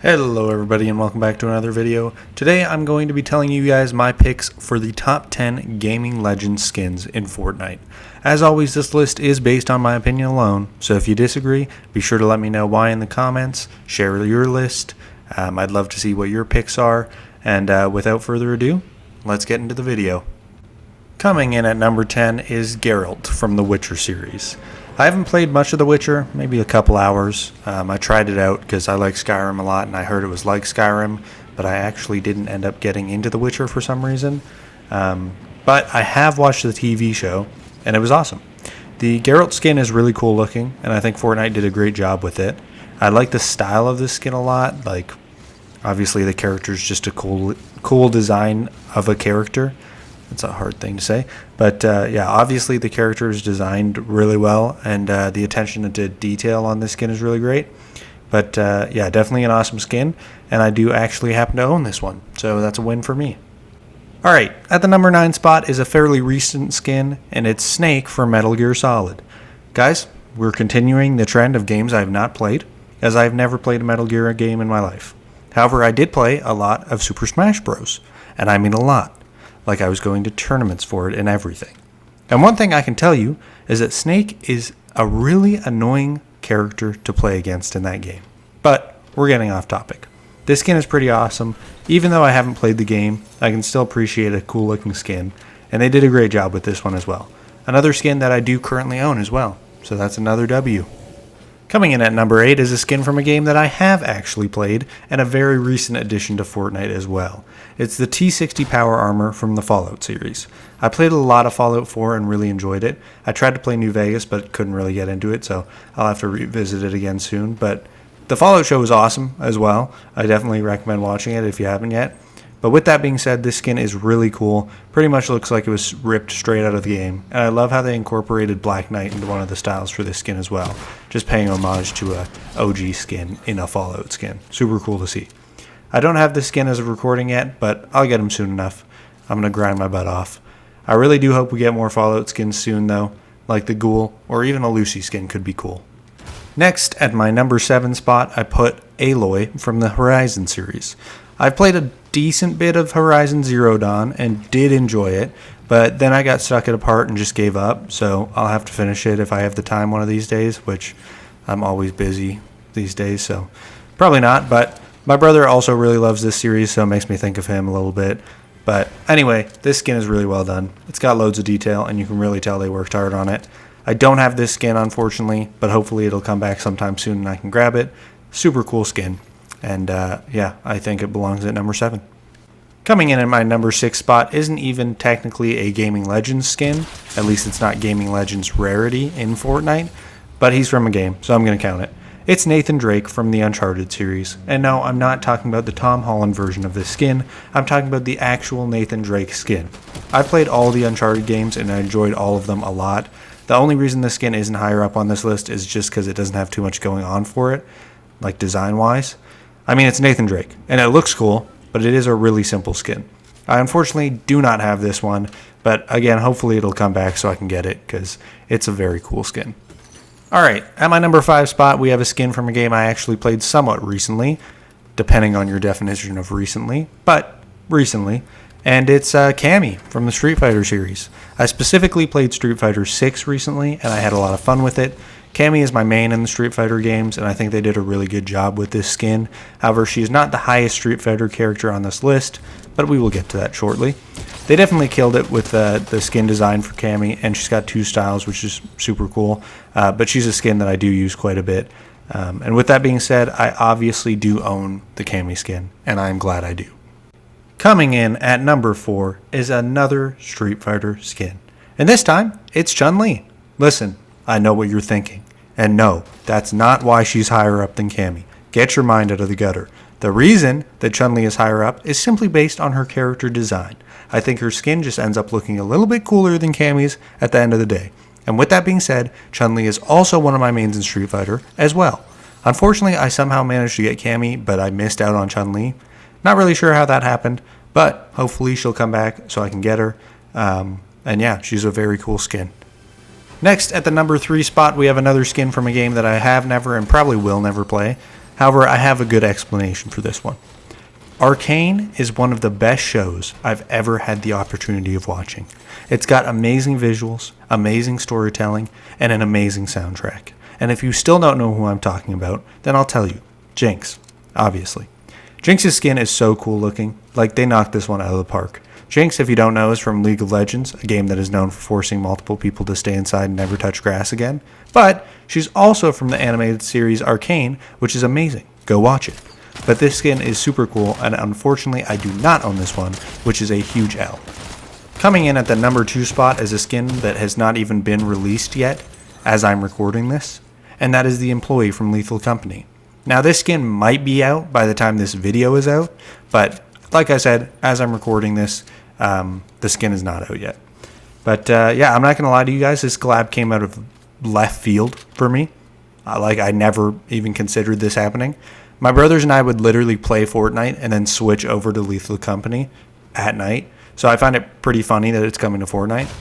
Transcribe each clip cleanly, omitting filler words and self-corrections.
Hello everybody and welcome back to another video. Today I'm going to be telling you guys my picks for the top 10 gaming legend skins in Fortnite. As always, this list is based on my opinion alone, so if you disagree, be sure to let me know why in the comments, share your list. I'd love to see what your picks are, and without further ado, let's get into the video. Coming in at number 10 is Geralt from the Witcher series. I haven't played much of The Witcher, maybe a couple hours. I tried it out because I like Skyrim a lot and I heard it was like Skyrim, but I actually didn't end up getting into The Witcher for some reason. But I have watched the TV show and it was awesome. The Geralt skin is really cool looking and I think Fortnite did a great job with it. I like the style of this skin a lot. Like, obviously the character is just a cool design of a character. It's a hard thing to say, but yeah, obviously the character is designed really well, and the attention to detail on this skin is really great. But yeah, definitely an awesome skin, and I do actually happen to own this one, so that's a win for me. Alright, at the number 9 spot is a fairly recent skin, and it's Snake from Metal Gear Solid. Guys, we're continuing the trend of games I have not played, as I have never played a Metal Gear game in my life. However, I did play a lot of Super Smash Bros., and I mean a lot. Like I was going to tournaments for it and everything. And one thing I can tell you is that Snake is a really annoying character to play against in that game. But we're getting off topic. This skin is pretty awesome. Even though I haven't played the game, I can still appreciate a cool looking skin. And they did a great job with this one as well. Another skin that I do currently own as well. So that's another W. Coming in at number 8 is a skin from a game that I have actually played, and a very recent addition to Fortnite as well. It's the T60 Power Armor from the Fallout series. I played a lot of Fallout 4 and really enjoyed it. I tried to play New Vegas but couldn't really get into it, so I'll have to revisit it again soon. But the Fallout show was awesome as well. I definitely recommend watching it if you haven't yet. But with that being said, this skin is really cool. Pretty much looks like it was ripped straight out of the game. And I love how they incorporated Black Knight into one of the styles for this skin as well. Just paying homage to a OG skin in a Fallout skin. Super cool to see. I don't have this skin as of recording yet, but I'll get them soon enough. I'm going to grind my butt off. I really do hope we get more Fallout skins soon though. Like the Ghoul, or even a Lucy skin could be cool. Next, at my number 7 spot, I put Aloy from the Horizon series. I've played a decent bit of Horizon Zero Dawn and did enjoy it, but then I got stuck at a part and just gave up, so I'll have to finish it if I have the time one of these days, which I'm always busy these days, so probably not. But my brother also really loves this series, so it makes me think of him a little bit. But anyway, this skin is really well done. It's got loads of detail and you can really tell they worked hard on it. I don't have this skin unfortunately, but hopefully it'll come back sometime soon and I can grab it. Super cool skin. And yeah, I think it belongs at number 7. Coming in at my number 6 spot isn't even technically a Gaming Legends skin. At least it's not Gaming Legends rarity in Fortnite. But he's from a game, so I'm going to count it. It's Nathan Drake from the Uncharted series. And no, I'm not talking about the Tom Holland version of this skin. I'm talking about the actual Nathan Drake skin. I played all the Uncharted games and I enjoyed all of them a lot. The only reason this skin isn't higher up on this list is just because it doesn't have too much going on for it, like design-wise. I mean, it's Nathan Drake, and it looks cool, but it is a really simple skin. I unfortunately do not have this one, but again, hopefully it'll come back so I can get it, because it's a very cool skin. Alright, at my number 5 spot, we have a skin from a game I actually played somewhat recently, depending on your definition of recently, but recently, and it's Cammy from the Street Fighter series. I specifically played Street Fighter 6 recently, and I had a lot of fun with it. Cammy is my main in the Street Fighter games, and I think they did a really good job with this skin. However, she is not the highest Street Fighter character on this list, but we will get to that shortly. They definitely killed it with the skin design for Cammy, and she's got 2 styles, which is super cool. But she's a skin that I do use quite a bit. And with that being said, I obviously do own the Cammy skin, and I'm glad I do. Coming in at number 4 is another Street Fighter skin. And this time, it's Chun-Li. Listen, I know what you're thinking. And no, that's not why she's higher up than Cammy. Get your mind out of the gutter. The reason that Chun-Li is higher up is simply based on her character design. I think her skin just ends up looking a little bit cooler than Cammy's at the end of the day. And with that being said, Chun-Li is also one of my mains in Street Fighter as well. Unfortunately, I somehow managed to get Cammy, but I missed out on Chun-Li. Not really sure how that happened, but hopefully she'll come back so I can get her. And yeah, she's a very cool skin. Next, at the number 3 spot, we have another skin from a game that I have never and probably will never play. However, I have a good explanation for this one. Arcane is one of the best shows I've ever had the opportunity of watching. It's got amazing visuals, amazing storytelling, and an amazing soundtrack. And if you still don't know who I'm talking about, then I'll tell you. Jinx, obviously. Jinx's skin is so cool looking, like they knocked this one out of the park. Jinx, if you don't know, is from League of Legends, a game that is known for forcing multiple people to stay inside and never touch grass again. But she's also from the animated series Arcane, which is amazing. Go watch it. But this skin is super cool, and unfortunately I do not own this one, which is a huge L. Coming in at the number 2 spot is a skin that has not even been released yet, as I'm recording this, and that is the employee from Lethal Company. Now this skin might be out by the time this video is out, but like I said, as I'm recording this, the skin is not out yet. But yeah, I'm not going to lie to you guys, this collab came out of left field for me. I never even considered this happening. My brothers and I would literally play Fortnite and then switch over to Lethal Company at night. So I find it pretty funny that it's coming to Fortnite.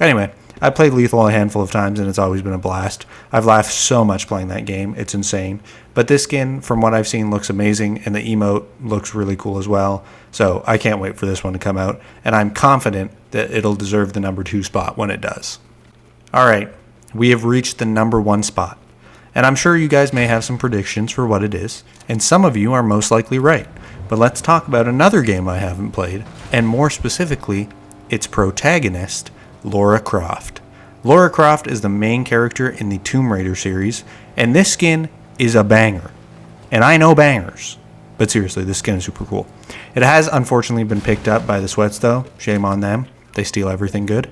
Anyway, I played Lethal a handful of times and it's always been a blast. I've laughed so much playing that game. It's insane. But this skin, from what I've seen, looks amazing, and the emote looks really cool as well. So I can't wait for this one to come out, and I'm confident that it'll deserve the number 2 spot when it does. Alright, we have reached the number 1 spot. And I'm sure you guys may have some predictions for what it is, and some of you are most likely right. But let's talk about another game I haven't played, and more specifically, its protagonist, Lara Croft. Lara Croft is the main character in the Tomb Raider series, and this skin is a banger. And I know bangers, but seriously, this skin is super cool. It has unfortunately been picked up by the Sweats though, shame on them, they steal everything good.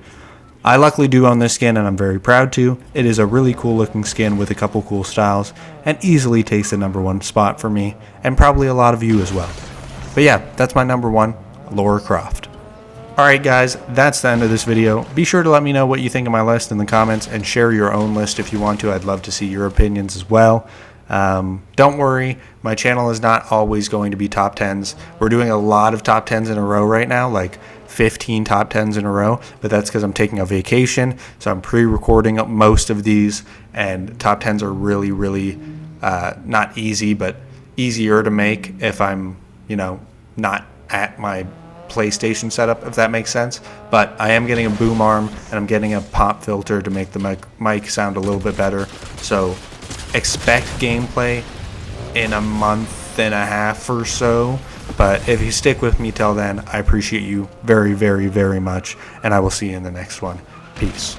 I luckily do own this skin and I'm very proud to. It is a really cool looking skin with a couple cool styles and easily takes the number 1 spot for me and probably a lot of you as well. But yeah, that's my number 1, Lara Croft. Alright guys, that's the end of this video. Be sure to let me know what you think of my list in the comments and share your own list if you want to. I'd love to see your opinions as well. Don't worry, my channel is not always going to be top 10s. We're doing a lot of top 10s in a row right now, like 15 top 10s in a row, but that's because I'm taking a vacation, so I'm pre-recording most of these, and top 10s are really not easy, but easier to make if I'm, not at my PlayStation setup, if that makes sense. But I am getting a boom arm, and I'm getting a pop filter to make the mic sound a little bit better, so expect gameplay in a month and a half or so. But if you stick with me till then, I appreciate you very, very, very much, and I will see you in the next one. Peace.